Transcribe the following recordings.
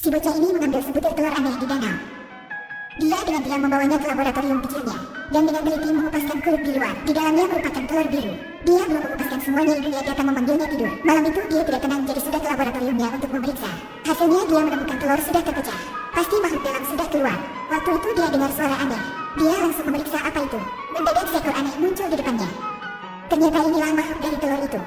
Si bocah ini mengambil sebutir telur aneh di danau. Dia dengan diam membawanya ke laboratorium kecilnya, dan dengan teliti mengupaskan kulit di luar. Di dalamnya merupakan telur biru. Dia belum mengupaskan semuanya, ibunya datang memanggilnya tidur. Malam itu dia tidak tenang, jadi sudah ke laboratoriumnya untuk memeriksa. Hasilnya dia menemukan telur sudah terpecah. Pasti makhluk dalam sudah keluar. Waktu itu dia dengar suara aneh. Dia langsung memeriksa apa itu. Mendadak seekor aneh muncul di depannya. Ternyata inilah makhluk dari telur itu.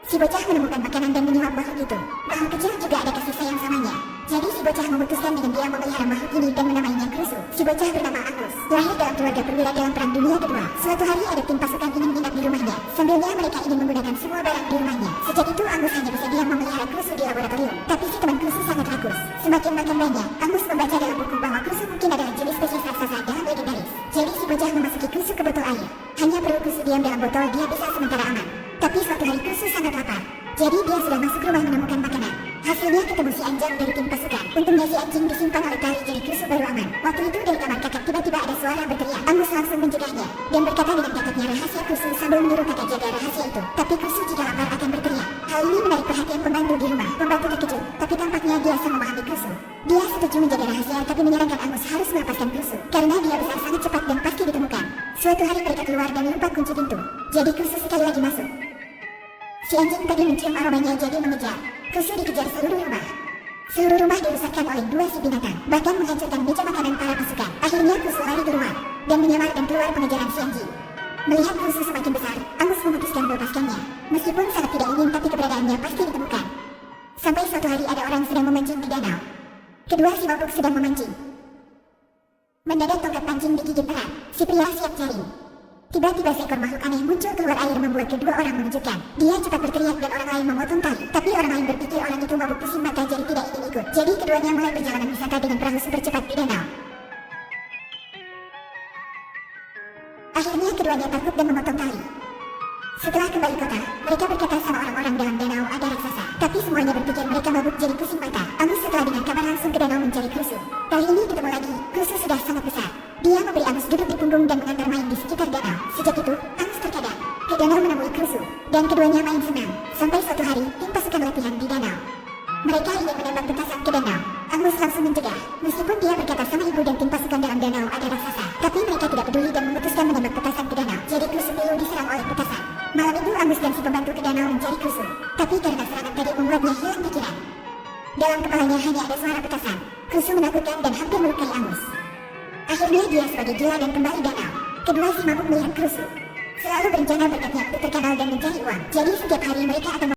Si bocah menemukan makanan dan menyuap makhluk itu. Makhluk kecil juga ada kasih sayang samanya. Jadi si bocah memutuskan dengan diam memelihara makhluk ini dan menamainya Krusu. Si bocah bernama Angus, lahir dalam keluarga perwira dalam Perang Dunia Kedua. Suatu hari ada tim pasukan ingin menginap di rumahnya. Sambilnya mereka ingin menggunakan semua barang di rumahnya. Sejak itu Angus hanya bisa diam memelihara Krusu di laboratorium. Tapi si teman Krusu sangat rakus. Semakin makin banyak, Angus membaca dalam buku bahwa Krusu mungkin adalah jenis spesies raksasa dalam legendaris. Jadi si bocah memasuki Krusu ke botol air. Hanya perlu Krusu diam dalam botol, dia bisa sementara aman. Tapi suatu hari Krusu sangat lapar. Jadi dia sudah masuk rumah menemukan makanan. Hasilnya ketemu si Anjang dari tim pasukan. Untungnya si anjing disimpan oleh tali, jadi Krusu baru aman. Waktu itu dari kamar kakak tiba-tiba ada suara berteriak. Angus langsung mencegahnya dan berkata dengan kakaknya rahasia Krusu sambil menyuruh kakak jaga rahasia itu. Tapi Krusu jika lapar akan berteriak. Hal ini menarik perhatian pembantu di rumah. Pembantu terkejut, tapi tampaknya dia sangat memahami Krusu. Dia setuju menjaga rahasia tapi menyarankan Angus harus melepaskan Krusu karena dia besar sangat cepat dan pasti ditemukan. Suatu hari mereka keluar dan lupa kunci pintu. Jadi Krusu sekali lagi masuk. Si anjing tadi mencium aromanya jadi mengejar. Krusu dikejar seluruh rumah. Seluruh rumah dirusakkan oleh dua si binatang, bahkan menghancurkan meja makanan para pasukan. Akhirnya Krusu lari keluar dan menyamar dan keluar pengejaran si anjing. Melihat Krusu semakin besar, Angus memutuskan melepaskannya. Meskipun sangat tidak ingin, tapi keberadaannya pasti ditemukan. Sampai suatu hari ada orang sedang memancing di danau. Kedua si mabuk sedang memancing. Mendadak tongkat pancing digigit erat. Si pria siap jaring. Tiba-tiba seekor makhluk aneh muncul keluar air membuat kedua orang mengejutkan. Dia cepat berteriak dan orang lain memotong tali. Tapi orang lain berpikir orang itu mabuk pusing mata jadi tidak ingin ikut. Jadi keduanya mulai perjalanan wisata dengan perahu super cepat di danau. Akhirnya keduanya takut dan memotong tali. Setelah kembali kota, mereka berkata sama orang-orang dalam danau ada raksasa. Tapi semuanya berpikir mereka mabuk jadi pusing mata. Angus setelah dengar kabar langsung ke danau mencari Krusu. Kali ini ketemu lagi, Krusu sudah sangat besar. Dia memberi Angus duduk di punggung dan mengantar main di sekitar danau. Sejak itu, Angus terkadang ke danau menemui Krusu, dan keduanya main senang. Sampai suatu hari, tim pasukan latihan di danau. Mereka ingin menembak petasan ke danau. Angus langsung mencegah. Meskipun dia berkata sama ibu dan tim pasukan dalam danau ada raksasa, tapi mereka tidak peduli dan memutuskan menembak petasan ke danau. Jadi Krusu pilu diserang oleh petasan. Malam itu Angus dan si pembantu ke danau mencari Krusu. Tapi karena serangan tadi membuatnya hilang pikiran. Dalam kepalanya hanya ada suara petasan. Krusu menakutkan dan hampir melukai Angus. Akhirnya dia sebagai gila dan kembali danau. Kedua si mabuk melihat Krusu. Selalu berencana berkatnya untuk terkenal dan mencari uang. Jadi setiap hari mereka akan